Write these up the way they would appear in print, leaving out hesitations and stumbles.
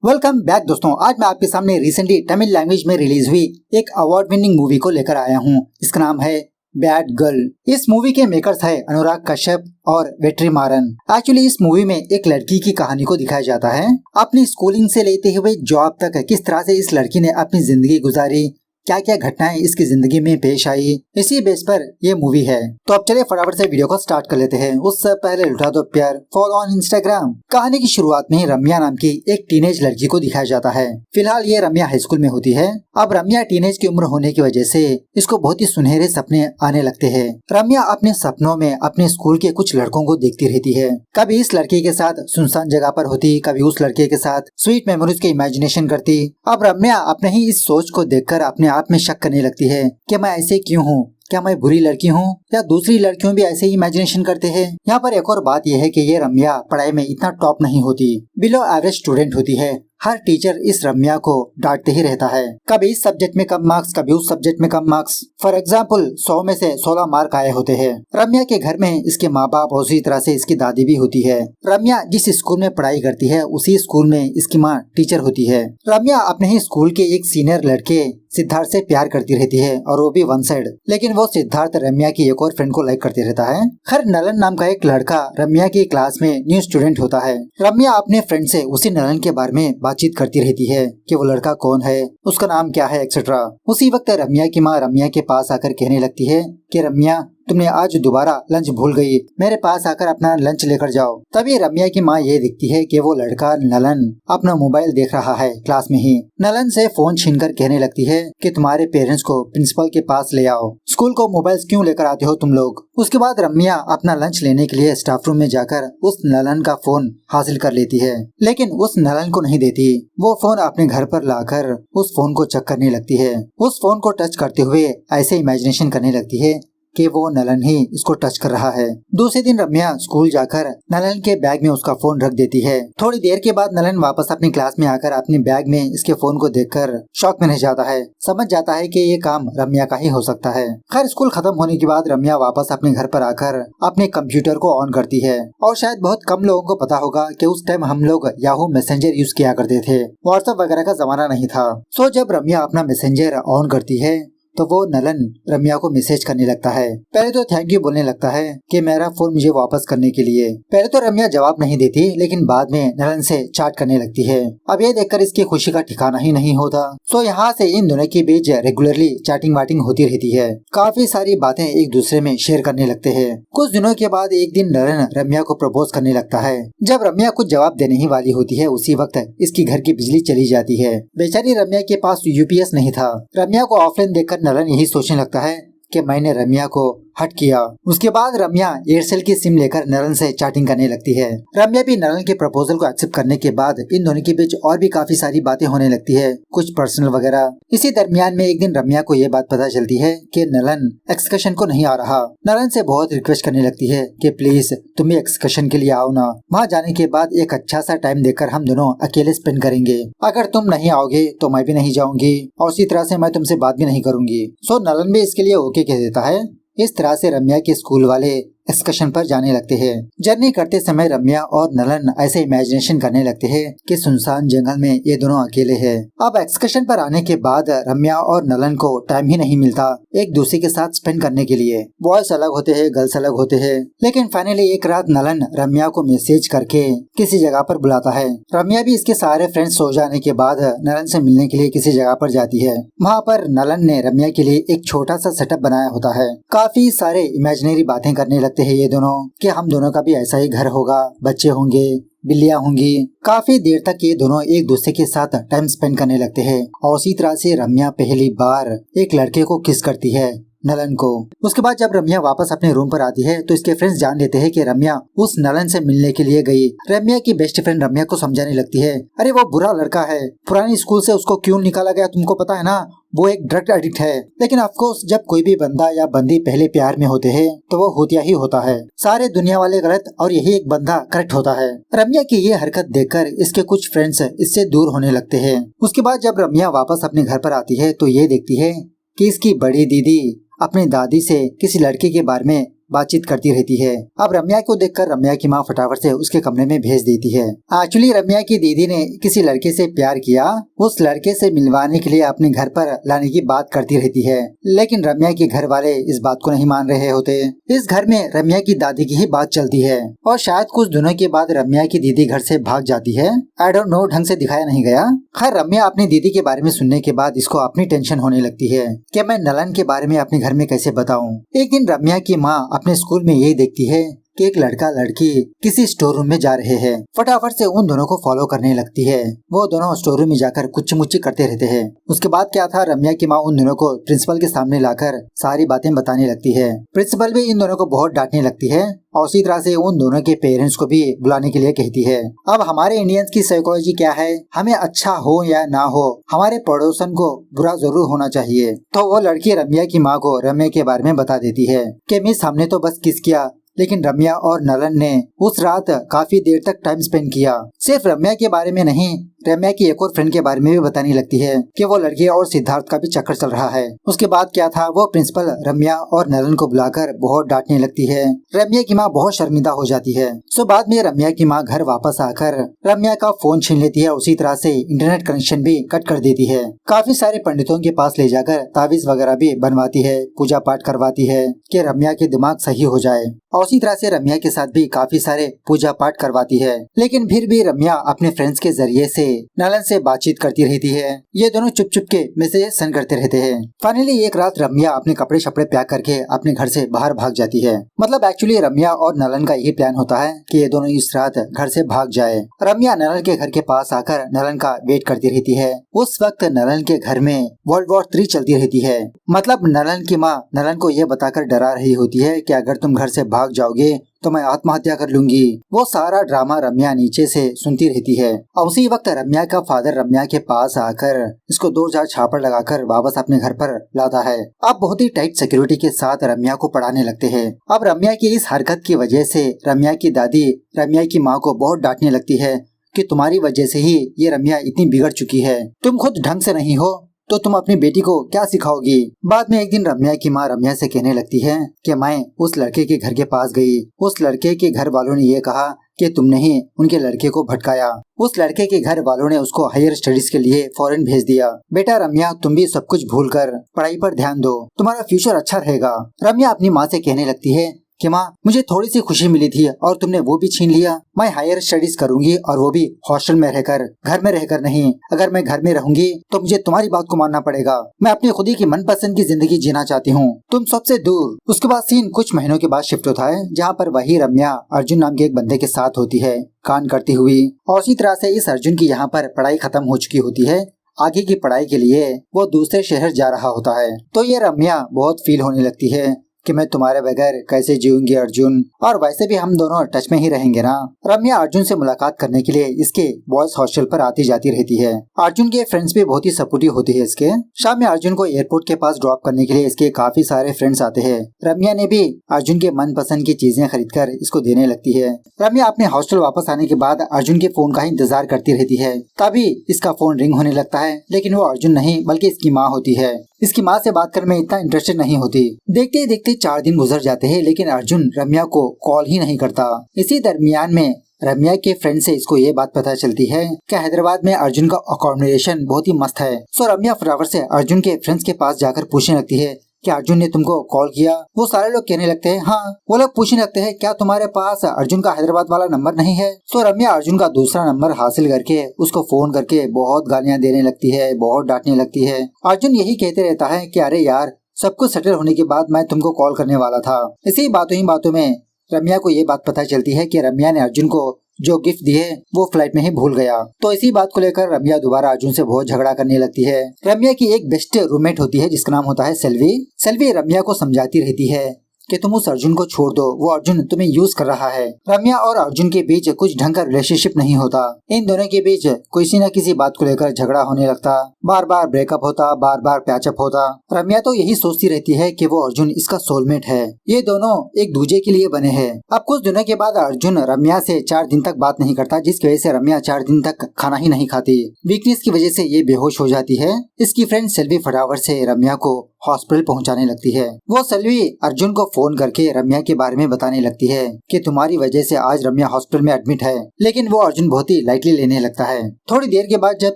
Welcome back दोस्तों। आज मैं आपके सामने रिसेंटली तमिल लैंग्वेज में रिलीज हुई एक अवार्ड विनिंग मूवी को लेकर आया हूँ। इसका नाम है बैड गर्ल। इस मूवी के मेकर्स है अनुराग कश्यप और वेट्रीमारन। एक्चुअली इस मूवी में एक लड़की की कहानी को दिखाया जाता है। अपनी स्कूलिंग से लेते हुए जॉब तक किस तरह से इस लड़की ने अपनी जिंदगी गुजारी, क्या क्या घटनाएं इसकी जिंदगी में पेश आई, इसी बेस पर ये मूवी है। तो अब चलिए फटाफट से वीडियो को स्टार्ट कर लेते हैं। उससे पहले लुटा दो प्यार, फॉलो ऑन इंस्टाग्राम। कहानी की शुरुआत में ही रम्या नाम की एक टीनेज लड़की को दिखाया जाता है। फिलहाल ये रम्या हाई स्कूल में होती है। अब रम्या टीनेज की उम्र होने की वजह से इसको बहुत ही सुनहरे सपने आने लगते हैं। रम्या अपने सपनों में अपने स्कूल के कुछ लड़कों को देखती रहती है। कभी इस लड़के के साथ सुनसान जगह पर होती, कभी उस लड़के के साथ स्वीट मेमोरीज के इमेजिनेशन करती। अब रम्या अपने ही इस सोच को देखकर अपने आप में शक करने लगती है कि मैं ऐसे क्यों हूँ, क्या मैं बुरी लड़की हूँ या दूसरी लड़कियों भी ऐसे ही इमेजिनेशन करते हैं। यहाँ पर एक और बात यह है कि ये रम्या पढ़ाई में इतना टॉप नहीं होती, बिलो एवरेज स्टूडेंट होती है। हर टीचर इस रम्या को डांटते ही रहता है, कभी इस सब्जेक्ट में कम मार्क्स, कभी उस सब्जेक्ट में कम मार्क्स। फॉर एग्जाम्पल 100 में से 16 मार्क आए होते हैं। रम्या के घर में इसके माँ बाप और उसी तरह से इसकी दादी भी होती है। रम्या जिस स्कूल में पढ़ाई करती है उसी स्कूल में इसकी माँ टीचर होती है। रम्या अपने ही स्कूल के एक सीनियर लड़के सिद्धार्थ से प्यार करती रहती है और वो भी वन साइड, लेकिन वो सिद्धार्थ रम्या की एक और फ्रेंड को लाइक करते रहता है। खैर नलन नाम का एक लड़का रम्या की क्लास में न्यू स्टूडेंट होता है। रम्या अपने फ्रेंड से उसी नलन के बारे में बातचीत करती रहती है कि वो लड़का कौन है, उसका नाम क्या है, एक्सेट्रा। उसी वक्त रम्या की माँ रम्या के पास आकर कहने लगती है कि रम्या तुमने आज दोबारा लंच भूल गई, मेरे पास आकर अपना लंच लेकर जाओ। तभी रम्या की माँ ये दिखती है कि वो लड़का नलन अपना मोबाइल देख रहा है क्लास में ही। नलन से फोन छीनकर कहने लगती है कि तुम्हारे पेरेंट्स को प्रिंसिपल के पास ले आओ, स्कूल को मोबाइल क्यों लेकर आते हो तुम लोग। उसके बाद रम्या अपना लंच लेने के लिए स्टाफ रूम में जाकर उस नलन का फोन हासिल कर लेती है, लेकिन उस नलन को नहीं देती। वो फोन अपने घर पर लाकर उस फोन को चेक करने लगती है। उस फोन को टच करते हुए ऐसे इमेजिनेशन करने लगती है कि वो नलन ही इसको टच कर रहा है। दूसरे दिन रम्या स्कूल जाकर नलन के बैग में उसका फोन रख देती है। थोड़ी देर के बाद नलन वापस अपनी क्लास में आकर अपने बैग में इसके फोन को देखकर शॉक में रह जाता है। समझ जाता है कि ये काम रम्या का ही हो सकता है। खैर स्कूल खत्म होने के बाद रम्या वापस अपने घर पर आकर अपने कंप्यूटर को ऑन करती है। और शायद बहुत कम लोगों को पता होगा कि उस टाइम हम लोग याहू मैसेंजर यूज किया करते थे, व्हाट्सएप वगैरह का जमाना नहीं था। सो जब रम्या अपना मैसेंजर ऑन करती है तो वो नलन रम्या को मैसेज करने लगता है। पहले तो थैंक यू बोलने लगता है कि मेरा फोन मुझे वापस करने के लिए। पहले तो रम्या जवाब नहीं देती, लेकिन बाद में नलन से चैट करने लगती है। अब ये देखकर इसकी खुशी का ठिकाना ही नहीं होता। सो यहाँ से इन दोनों के बीच रेगुलरली चैटिंग वाटिंग होती रहती है। काफी सारी बातें एक दूसरे में शेयर करने लगते हैं। कुछ दिनों के बाद एक दिन नलन रम्या को प्रपोज करने लगता है। जब रम्या कुछ जवाब देने ही वाली होती है उसी वक्त इसकी घर की बिजली चली जाती है। बेचारी रम्या के पास यूपीएस नहीं था। रम्या को ऑफलाइन देखकर नलन यही सोचने लगता है कि मैंने रम्या को हट किया। उसके बाद रम्या एयरसेल की सिम लेकर नलन से चैटिंग करने लगती है। रम्या भी नलन के प्रपोजल को एक्सेप्ट करने के बाद इन दोनों के बीच और भी काफी सारी बातें होने लगती है, कुछ पर्सनल वगैरह। इसी दरमियान में एक दिन रम्या को ये बात पता चलती है कि नलन एक्सकर्शन को नहीं आ रहा। नलन से बहुत रिक्वेस्ट करने लगती है कि प्लीज तुम भी एक्सकर्शन के लिए आओ ना, वहाँ जाने के बाद एक अच्छा सा टाइम देकर हम दोनों अकेले स्पेंड करेंगे। अगर तुम नहीं आओगे तो मैं भी नहीं जाऊंगी और उसी तरह से मैं तुमसे बात भी नहीं करूंगी। सो नलन भी इसके लिए ओके कह देता है। इस तरह से रम्या के स्कूल वाले एक्सकर्शन पर जाने लगते हैं। जर्नी करते समय रम्या और नलन ऐसे इमेजिनेशन करने लगते हैं कि सुनसान जंगल में ये दोनों अकेले हैं। अब एक्सकर्शन पर आने के बाद रम्या और नलन को टाइम ही नहीं मिलता एक दूसरे के साथ स्पेंड करने के लिए। बॉयज अलग होते हैं, गर्ल्स अलग होते हैं, लेकिन फाइनली एक रात नलन रम्या को मैसेज करके किसी जगह पर बुलाता है। रम्या भी इसके सारे फ्रेंड्स सो जाने के बाद नलन से मिलने के लिए किसी जगह पर जाती है। वहाँ पर नलन ने रम्या के लिए एक छोटा सा सेटअप बनाया होता है। काफी सारे इमेजिनरी बातें करने लगते हैं ये दोनों कि हम दोनों का भी ऐसा ही घर होगा, बच्चे होंगे, बिल्लियां होंगी। काफी देर तक ये दोनों एक दूसरे के साथ टाइम स्पेंड करने लगते हैं। और उसी तरह से रम्या पहली बार एक लड़के को किस करती है, नलन को। उसके बाद जब रम्या वापस अपने रूम पर आती है तो इसके फ्रेंड्स जान लेते हैं कि रम्या उस नलन से मिलने के लिए गई। रम्या की बेस्ट फ्रेंड रम्या को समझाने लगती है, अरे वो बुरा लड़का है, पुरानी स्कूल से उसको क्यों निकाला गया तुमको पता है ना, वो एक ड्रग एडिक्ट है। लेकिन ऑफकोर्स जब कोई भी बंदा या बंदी पहले प्यार में होते हैं तो वो होतिया ही होता है, सारे दुनिया वाले गलत और यही एक बंदा करेक्ट होता है। रम्या की ये हरकत देखकर इसके कुछ फ्रेंड्स इससे दूर होने लगते हैं। उसके बाद जब रम्या वापस अपने घर पर आती है तो ये देखती है कि इसकी बड़ी दीदी अपनी दादी से किसी लड़के के बारे में बातचीत करती रहती है। अब रम्या को देखकर रम्या की माँ फटाफट से उसके कमरे में भेज देती है। एक्चुअली रम्या की दीदी ने किसी लड़के से प्यार किया, उस लड़के से मिलवाने के लिए अपने घर पर लाने की बात करती रहती है, लेकिन रम्या के घर वाले इस बात को नहीं मान रहे होते। इस घर में रम्या की दादी की ही बात चलती है और शायद कुछ दिनों के बाद रम्या की दीदी घर से भाग जाती है। आई डोंट नो, ढंग से दिखाया नहीं गया। खैर रम्या अपनी दीदी के बारे में सुनने के बाद इसको अपनी टेंशन होने लगती है कि मैं नलन के बारे में अपने घर में कैसे बताऊं। एक दिन रम्या की माँ अपने स्कूल में यही देखती है कि एक लड़का लड़की किसी स्टोर रूम में जा रहे हैं। फटाफट से उन दोनों को फॉलो करने लगती है। वो दोनों स्टोर रूम में जाकर कुछ मुच्ची करते रहते हैं। उसके बाद क्या था, रम्या की माँ उन दोनों को प्रिंसिपल के सामने लाकर सारी बातें बताने लगती है। प्रिंसिपल भी इन दोनों को बहुत डांटने लगती है और उसी तरह से उन दोनों के पेरेंट्स को भी बुलाने के लिए कहती है। अब हमारे इंडियंस की साइकोलॉजी क्या है, हमें अच्छा हो या ना हो, हमारे पड़ोसन को बुरा जरूर होना चाहिए। तो वो लड़की रम्या की माँ को रम्या के बारे में बता देती है कि मिस हमने तो बस किस किया, लेकिन रम्या और नलन ने उस रात काफी देर तक टाइम स्पेंड किया। सिर्फ रम्या के बारे में नहीं, रम्या की एक और फ्रेंड के बारे में भी बताने लगती है कि वो लड़की और सिद्धार्थ का भी चक्कर चल रहा है। उसके बाद क्या था, वो प्रिंसिपल रम्या और नलन को बुलाकर बहुत डांटने लगती है। रम्या की माँ बहुत शर्मिंदा हो जाती है। सो बाद में रम्या की माँ घर वापस आकर रम्या का फोन छीन लेती है, उसी तरह से इंटरनेट कनेक्शन भी कट कर देती है। काफी सारे पंडितों के पास ले जाकर तावीज वगैरह भी बनवाती है, पूजा पाठ करवाती है कि रम्या के दिमाग सही हो जाए, और उसी तरह से रम्या के साथ भी काफी सारे पूजा पाठ करवाती है। लेकिन फिर भी रम्या अपने फ्रेंड्स के जरिए से नलन से बातचीत करती रहती है। ये दोनों चुप चुप के मैसेज सेंड करते रहते हैं। फाइनली एक रात रम्या अपने कपड़े शपड़े पैक करके अपने घर से बाहर भाग जाती है। मतलब एक्चुअली रम्या और नलन का यही प्लान होता है कि ये दोनों इस रात घर से भाग जाए। रम्या नलन के घर के पास आकर नलन का वेट करती रहती है। उस वक्त नलन के घर में वर्ल्ड वॉर 3 चलती रहती है। मतलब नलन की माँ नलन को ये बताकर डरा रही होती है कि अगर तुम घर से भाग जाओगे तो मैं आत्महत्या कर लूंगी। वो सारा ड्रामा रम्या नीचे से सुनती रहती है और उसी वक्त रम्या का फादर रम्या के पास आकर इसको 2-4 छापड़ लगाकर वापस अपने घर पर लाता है। अब बहुत ही टाइट सिक्योरिटी के साथ रम्या को पढ़ाने लगते हैं। अब रम्या की इस हरकत की वजह से रम्या की दादी रम्या की माँ को बहुत डांटने लगती है कि तुम्हारी वजह से ही ये रम्या इतनी बिगड़ चुकी है, तुम खुद ढंग से नहीं हो तो तुम अपनी बेटी को क्या सिखाओगी। बाद में एक दिन रम्या की माँ रम्या से कहने लगती है कि मैं उस लड़के के घर के पास गई, उस लड़के के घर वालों ने ये कहा कि तुमने ही उनके लड़के को भटकाया। उस लड़के के घर वालों ने उसको हायर स्टडीज के लिए फॉरेन भेज दिया। बेटा रम्या, तुम भी सब कुछ भूलकर पढ़ाई पर ध्यान दो, तुम्हारा फ्यूचर अच्छा रहेगा। रम्या अपनी माँ से कहने लगती है कि माँ, मुझे थोड़ी सी खुशी मिली थी और तुमने वो भी छीन लिया। मैं हायर स्टडीज करूंगी और वो भी हॉस्टल में रहकर, घर में रहकर नहीं। अगर मैं घर में रहूंगी तो मुझे तुम्हारी बात को मानना पड़ेगा। मैं अपनी खुद ही की मनपसंद की जिंदगी जीना चाहती हूँ, तुम सबसे दूर। उसके बाद सीन कुछ महीनों के बाद शिफ्ट होता है, जहाँ पर वही रम्या अर्जुन नाम के एक बंदे के साथ होती है कान करती हुई। और उसी तरह से इस अर्जुन की यहाँ पर पढ़ाई खत्म हो चुकी होती है। आगे की पढ़ाई के लिए वो दूसरे शहर जा रहा होता है। तो ये रम्या बहुत फील होने लगती है कि मैं तुम्हारे बगैर कैसे जीऊंगी अर्जुन, और वैसे भी हम दोनों टच में ही रहेंगे ना। रम्या अर्जुन से मुलाकात करने के लिए इसके बॉयज हॉस्टल पर आती जाती रहती है। अर्जुन के फ्रेंड्स भी बहुत ही सपोर्टिव होती है इसके। शाम में अर्जुन को एयरपोर्ट के पास ड्रॉप करने के लिए इसके काफी सारे फ्रेंड्स आते हैं। रम्या ने भी अर्जुन के मनपसंद की चीजें खरीदकर इसको देने लगती है। रम्या अपने हॉस्टल वापस आने के बाद अर्जुन के फोन का इंतजार करती रहती है। तभी इसका फोन रिंग होने लगता है, लेकिन वो अर्जुन नहीं बल्कि इसकी माँ होती है। इसकी माँ से बात करने में इतना इंटरेस्टेड नहीं होती। देखते ही देखते 4 दिन गुजर जाते हैं, लेकिन अर्जुन रम्या को कॉल ही नहीं करता। इसी दरमियान में रम्या के फ्रेंड से इसको ये बात पता चलती है कि हैदराबाद में अर्जुन का अकोमोडेशन बहुत ही मस्त है। सो रम्या फटाफट से अर्जुन के फ्रेंड्स के पास जाकर पूछने लगती है कि अर्जुन ने तुमको कॉल किया। वो सारे लोग कहने लगते हैं हाँ। वो लोग पूछने लगते हैं क्या तुम्हारे पास अर्जुन का हैदराबाद वाला नंबर नहीं है। तो रम्या अर्जुन का दूसरा नंबर हासिल करके उसको फोन करके बहुत गालियां देने लगती है, बहुत डांटने लगती है। अर्जुन यही कहते रहता है कि अरे यार, सब कुछ सेटल होने के बाद मैं तुमको कॉल करने वाला था। इसी बातों ही बातों में रम्या को ये बात पता चलती है कि रम्या ने अर्जुन को जो गिफ्ट दिए वो फ्लाइट में ही भूल गया। तो इसी बात को लेकर रम्या दोबारा अर्जुन से बहुत झगड़ा करने लगती है। रम्या की एक बेस्ट रूममेट होती है जिसका नाम होता है सेल्वी। सेल्वी रम्या को समझाती रहती है कि तुम उस अर्जुन को छोड़ दो, वो अर्जुन तुम्हें यूज कर रहा है। रम्या और अर्जुन के बीच कुछ ढंग का रिलेशनशिप नहीं होता। इन दोनों के बीच किसी न किसी बात को लेकर झगड़ा होने लगता, बार बार ब्रेकअप होता, बार बार पैचअप होता। रम्या तो यही सोचती रहती है कि वो अर्जुन इसका सोलमेट है, ये दोनों एक दूसरे के लिए बने हैं। अब कुछ दिनों के बाद अर्जुन रम्या से 4 दिन तक बात नहीं करता, जिसकी वजह से रम्या 4 दिन तक खाना ही नहीं खाती। वीकनेस की वजह से ये बेहोश हो जाती है। इसकी फ्रेंड सेल्वी फटाफट से रम्या को हॉस्पिटल पहुंचाने लगती है। वो सेल्वी अर्जुन को फोन करके रम्या के बारे में बताने लगती है कि तुम्हारी वजह से आज रम्या हॉस्पिटल में एडमिट है, लेकिन वो अर्जुन बहुत ही लाइटली लेने लगता है। थोड़ी देर के बाद जब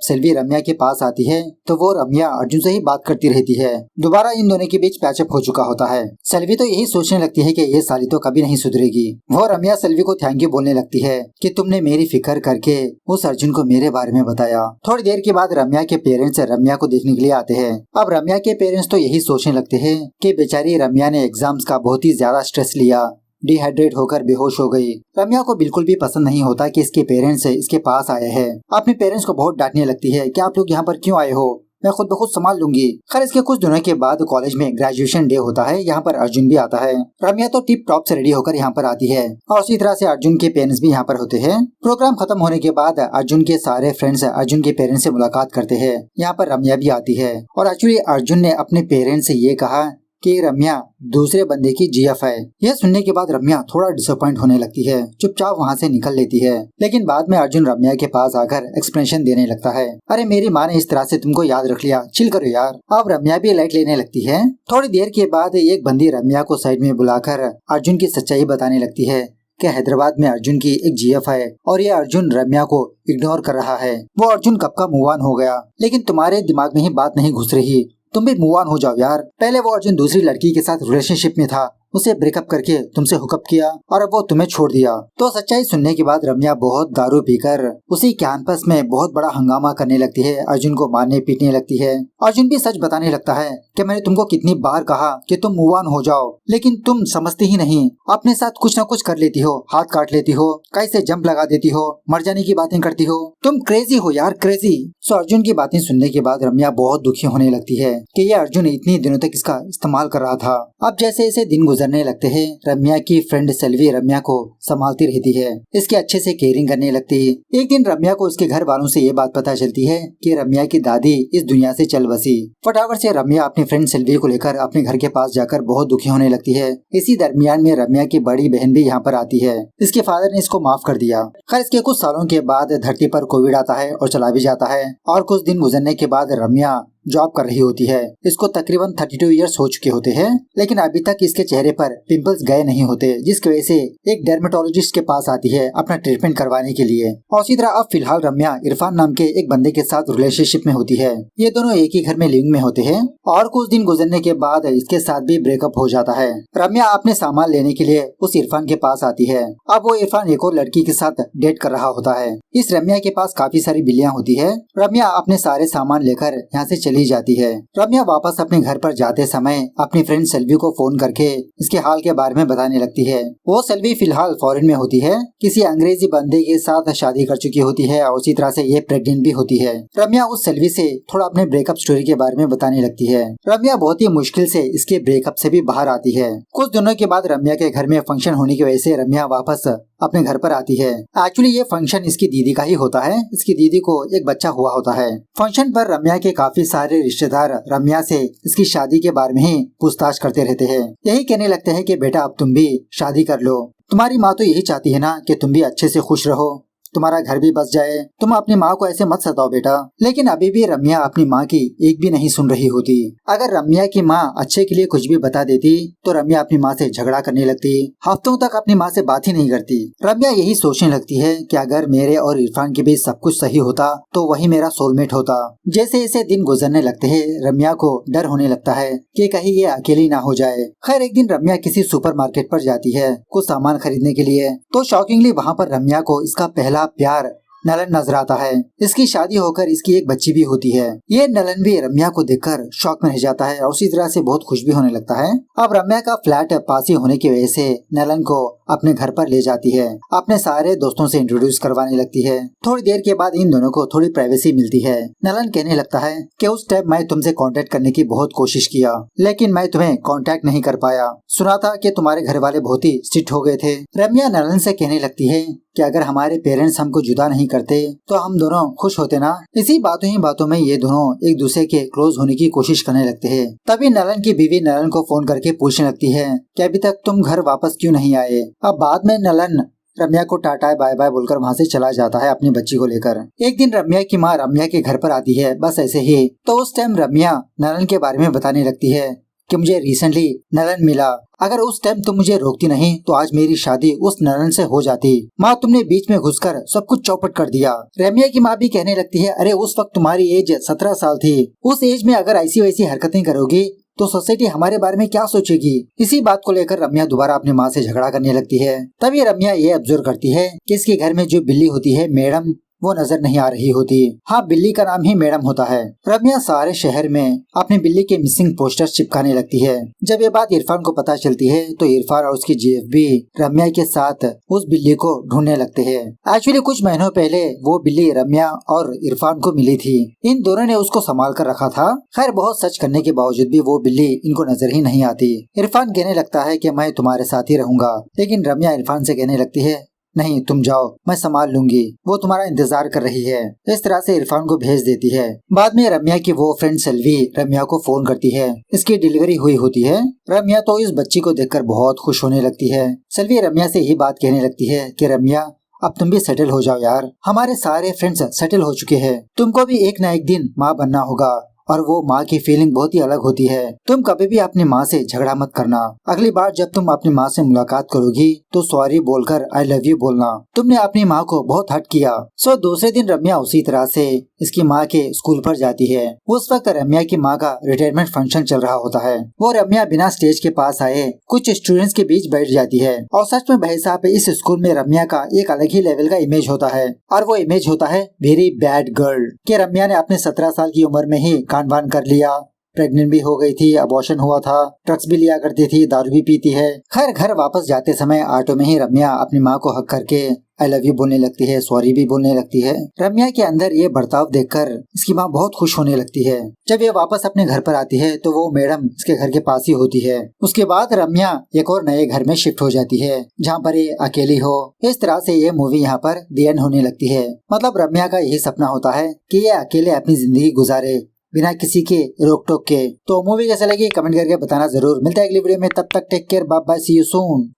सेल्वी रम्या के पास आती है तो वो रम्या अर्जुन से ही बात करती रहती है। दोबारा इन दोनों के बीच पैचअप हो चुका होता है। सेल्वी तो यही सोचने लगती है कि ये साली तो कभी नहीं सुधरेगी। वो रम्या सेल्वी को थैंक यू बोलने लगती है कि तुमने मेरी फिक्र करके उस अर्जुन को मेरे बारे में बताया। थोड़ी देर के बाद रम्या के पेरेंट्स रम्या को देखने के लिए आते हैं। अब रम्या के पेरेंट्स तो यही सोचने लगते हैं कि बेचारी रम्या ने एग्जाम्स का बहुत ही ज्यादा स्ट्रेस लिया, डिहाइड्रेट होकर बेहोश हो गई। रम्या को बिल्कुल भी पसंद नहीं होता कि इसके पेरेंट्स इसके पास आए हैं। अपने पेरेंट्स को बहुत डांटने लगती है कि आप लोग यहाँ पर क्यों आए हो, मैं खुद ब खुद संभाल लूंगी। खैर इसके कुछ दिनों के बाद कॉलेज में ग्रेजुएशन डे होता है। यहाँ पर अर्जुन भी आता है। रम्या तो टिप टॉप से रेडी होकर यहाँ पर आती है और उसी तरह से अर्जुन के पेरेंट्स भी यहाँ पर होते हैं। प्रोग्राम खत्म होने के बाद अर्जुन के सारे फ्रेंड्स अर्जुन के पेरेंट्स से मुलाकात करते हैं। यहाँ पर रम्या भी आती है और एक्चुअली अर्जुन ने अपने पेरेंट्स से ये कहा कि रम्या दूसरे बंदे की जीएफ है। यह सुनने के बाद रम्या थोड़ा डिसअपॉइंट होने लगती है, चुपचाप वहाँ से निकल लेती है। लेकिन बाद में अर्जुन रम्या के पास आकर एक्सप्लेनेशन देने लगता है, अरे मेरी माँ ने इस तरह से तुमको याद रख लिया, चिल करो यार। अब रम्या भी लाइट लेने लगती है। थोड़ी देर के बाद एक बंदी रम्या को साइड में बुलाकर अर्जुन की सच्चाई बताने लगती है कि हैदराबाद में अर्जुन की एक जीएफ है और ये अर्जुन रम्या को इग्नोर कर रहा है। वो अर्जुन कब का मूव ऑन हो गया, लेकिन तुम्हारे दिमाग में ही बात नहीं घुस रही। तुम भी मूव ऑन हो जाओ यार। पहले वो अर्जुन दूसरी लड़की के साथ रिलेशनशिप में था, उसे ब्रेकअप करके तुमसे हुकअप किया और अब वो तुम्हें छोड़ दिया। तो सच्चाई सुनने के बाद रम्या बहुत दारू पीकर उसी कैंपस में बहुत बड़ा हंगामा करने लगती है, अर्जुन को मारने पीटने लगती है। अर्जुन भी सच बताने लगता है कि मैंने तुमको कितनी बार कहा कि तुम मूव ऑन हो जाओ, लेकिन तुम समझती ही नहीं। अपने साथ कुछ न कुछ कर लेती हो, हाथ काट लेती हो, कैसे जंप लगा देती हो, मर जाने की बातें करती हो, तुम क्रेजी हो यार, क्रेजी। सो अर्जुन की बातें सुनने के बाद रम्या बहुत दुखी होने लगती है कि ये अर्जुन इतनी दिनों तक इसका इस्तेमाल कर रहा था। अब जैसे जैसे दिन गुजरने लगते हैं, रम्या की फ्रेंड सेल्वी रम्या को संभालती रहती है, इसके अच्छे से केयरिंग करने लगती है। एक दिन रम्या को उसके घर वालों से ये बात पता चलती है कि रम्या की दादी इस दुनिया से चल बसी। फटाफट से रम्या अपनी फ्रेंड सेल्वी को लेकर अपने घर के पास जाकर बहुत दुखी होने लगती है। इसी दरमियान में रम्या की बड़ी बहन भी यहाँ पर आती है। इसके फादर ने इसको माफ कर दिया। खैर इसके कुछ सालों के बाद धरती पर कोविड आता है और चला भी जाता है और कुछ दिन गुजरने के बाद रम्या जॉब कर रही होती है। इसको तकरीबन 32 इयर्स हो चुके होते हैं, लेकिन अभी तक इसके चेहरे पर पिंपल्स गए नहीं होते, जिसकी वजह से एक डर्मेटोलॉजिस्ट के पास आती है अपना ट्रीटमेंट करवाने के लिए। और इसी तरह अब फिलहाल रम्या इरफान नाम के एक बंदे के साथ रिलेशनशिप में होती है। ये दोनों एक ही घर में लिविंग में होते हैं और कुछ दिन गुजरने के बाद इसके साथ भी ब्रेकअप हो जाता है। रम्या अपने सामान लेने के लिए उस इरफान के पास आती है। अब वो इरफान एक और लड़की के साथ डेट कर रहा होता है। इस रम्या के पास काफी सारी बिल्लियाँ होती है। रम्या अपने सारे सामान लेकर यहाँ से चली जाती है। रम्या वापस अपने घर पर जाते समय अपनी फ्रेंड सेल्वी को फोन करके इसके हाल के बारे में बताने लगती है। वो सेल्वी फिलहाल फॉरेन में होती है, किसी अंग्रेजी बंदे के साथ शादी कर चुकी होती है और उसी तरह से ये प्रेग्नेंट भी होती है। रम्या उस सेल्वी से थोड़ा अपने ब्रेकअप स्टोरी के बारे में बताने लगती है। रम्या बहुत ही मुश्किल से इसके ब्रेकअप से भी बाहर आती है। कुछ दिनों के बाद रम्या के घर में फंक्शन होने की वजह से रम्या वापस अपने घर पर आती है। एक्चुअली ये फंक्शन इसकी दीदी का ही होता है। इसकी दीदी को एक बच्चा हुआ होता है। फंक्शन पर रम्या के काफी सारे रिश्तेदार रम्या से इसकी शादी के बारे में ही पूछताछ करते रहते हैं। यही कहने लगते हैं कि बेटा अब तुम भी शादी कर लो, तुम्हारी माँ तो यही चाहती है ना कि तुम भी अच्छे से खुश रहो, तुम्हारा घर भी बस जाए, तुम अपनी माँ को ऐसे मत सताओ बेटा। लेकिन अभी भी रम्या अपनी माँ की एक भी नहीं सुन रही होती। अगर रम्या की माँ अच्छे के लिए कुछ भी बता देती तो रम्या अपनी माँ से झगड़ा करने लगती, हफ्तों तक अपनी माँ से बात ही नहीं करती। रम्या यही सोचने लगती है कि अगर मेरे और इरफान के बीच सब कुछ सही होता तो वही मेरा सोलमेट होता। जैसे जैसे दिन गुजरने लगते हैं, रम्या को डर होने लगता है कि कहीं ये अकेली ना हो जाए। खैर एक दिन रम्या किसी सुपरमार्केट पर जाती है कुछ सामान खरीदने के लिए, तो शॉकिंगली वहाँ पर रम्या को इसका पहला प्यार नलन नजर आता है। इसकी शादी होकर इसकी एक बच्ची भी होती है। ये नलन भी रम्या को देखकर शॉक में रह जाता है और उसी तरह से बहुत खुश भी होने लगता है। अब रम्या का फ्लैट पास ही होने की वजह से नलन को अपने घर पर ले जाती है, अपने सारे दोस्तों से इंट्रोड्यूस करवाने लगती है। थोड़ी देर के बाद इन दोनों को थोड़ी प्राइवेसी मिलती है। नलन कहने लगता है कि उस टाइम मैं तुमसे कांटेक्ट करने की बहुत कोशिश किया, लेकिन मैं तुम्हें कांटेक्ट नहीं कर पाया। सुना था कि तुम्हारे घर वाले बहुत ही स्ट्रिक्ट हो गए थे। रम्या नलन से कहने लगती है कि अगर हमारे पेरेंट्स हमको जुदा नहीं करते तो हम दोनों खुश होते ना। इसी बातों ही बातों में ये दोनों एक दूसरे के क्लोज होने की कोशिश करने लगते हैं। तभी नलन की बीवी नलन को फोन करके पूछने लगती है कि अभी तक तुम घर वापस क्यों नहीं आए। अब बाद में नलन रम्या को टाटा बाय बाय बोलकर वहाँ से चला जाता है अपनी बच्ची को लेकर। एक दिन रम्या की माँ रम्या के घर पर आती है, बस ऐसे ही। तो उस टाइम रम्या नलन के बारे में बताने लगती है कि मुझे रिसेंटली नलन मिला, अगर उस टाइम तुम मुझे रोकती नहीं तो आज मेरी शादी उस नलन से हो जाती। माँ, तुमने बीच में घुसकर सब कुछ चौपट कर दिया। रम्या की माँ भी कहने लगती है, अरे उस वक्त तुम्हारी एज 17 साल थी, उस एज में अगर ऐसी वैसी हरकतें करोगी तो सोसाइटी हमारे बारे में क्या सोचेगी। इसी बात को लेकर रम्या दोबारा अपनी माँ से झगड़ा करने लगती है। तभी रम्या ये ऑब्जर्व करती है कि इसके घर में जो बिल्ली होती है मैडम, वो नजर नहीं आ रही होती। हाँ, बिल्ली का नाम ही मैडम होता है। रम्या सारे शहर में अपनी बिल्ली के मिसिंग पोस्टर चिपकाने लगती है। जब ये बात इरफान को पता चलती है तो इरफान और उसकी जीएफ भी रम्या के साथ उस बिल्ली को ढूंढने लगते हैं। एक्चुअली कुछ महीनों पहले वो बिल्ली रम्या और इरफान को मिली थी। इन दोनों ने उसको संभाल कर रखा था। खैर, बहुत सर्च करने के बावजूद भी वो बिल्ली इनको नजर ही नहीं आती। इरफान कहने लगता है कि मैं तुम्हारे साथ ही रहूंगा, लेकिन रम्या इरफान से कहने लगती है, नहीं तुम जाओ, मैं संभाल लूंगी, वो तुम्हारा इंतजार कर रही है। इस तरह से इरफान को भेज देती है। बाद में रम्या की वो फ्रेंड सेल्वी रम्या को फोन करती है। इसकी डिलीवरी हुई होती है। रम्या तो इस बच्ची को देखकर बहुत खुश होने लगती है। सेल्वी रम्या से यही बात कहने लगती है कि रम्या, अब तुम भी सेटल हो जाओ यार, हमारे सारे फ्रेंड्स सेटल हो चुके हैं, तुमको भी एक न एक दिन माँ बनना होगा, और वो माँ की फीलिंग बहुत ही अलग होती है। तुम कभी भी अपनी माँ से झगड़ा मत करना। अगली बार जब तुम अपनी माँ से मुलाकात करोगी तो सॉरी बोलकर आई लव यू बोलना। तुमने अपनी माँ को बहुत हर्ट किया। सो दूसरे दिन रम्या उसी तरह से इसकी माँ के स्कूल पर जाती है। उस वक्त रम्या की माँ का रिटायरमेंट फंक्शन चल रहा होता है। वो रम्या बिना स्टेज के पास आए कुछ स्टूडेंट्स के बीच बैठ जाती है। और सच में भाई साहब, इस स्कूल में रम्या का एक अलग ही लेवल का इमेज होता है, और वो इमेज होता है वेरी बैड गर्ल। कि रम्या ने अपने 17 साल की उम्र में ही कांड वान कर लिया, प्रेग्नेंट भी हो गई थी, अबॉर्शन हुआ था, ड्रग्स भी लिया करती थी, दारू भी पीती है। खैर, घर वापस जाते समय ऑटो में ही रम्या अपनी माँ को हक करके आई लव यू बोलने लगती है, सॉरी भी बोलने लगती है। रम्या के अंदर ये बर्ताव देखकर इसकी माँ बहुत खुश होने लगती है। जब ये वापस अपने घर पर आती है तो वो मैडम इसके घर के पास ही होती है। उसके बाद रम्या एक और नए घर में शिफ्ट हो जाती है जहाँ पर ये अकेली हो। इस तरह से ये मूवी यहाँ पर द एंड होने लगती है। मतलब रम्या का यही सपना होता है कि ये अकेले अपनी जिंदगी गुजारे बिना किसी के रोक टोक के। तो मूवी कैसे लगी कमेंट करके बताना जरूर। मिलता है अगली वीडियो में, तब तक take care, bye bye, see you soon.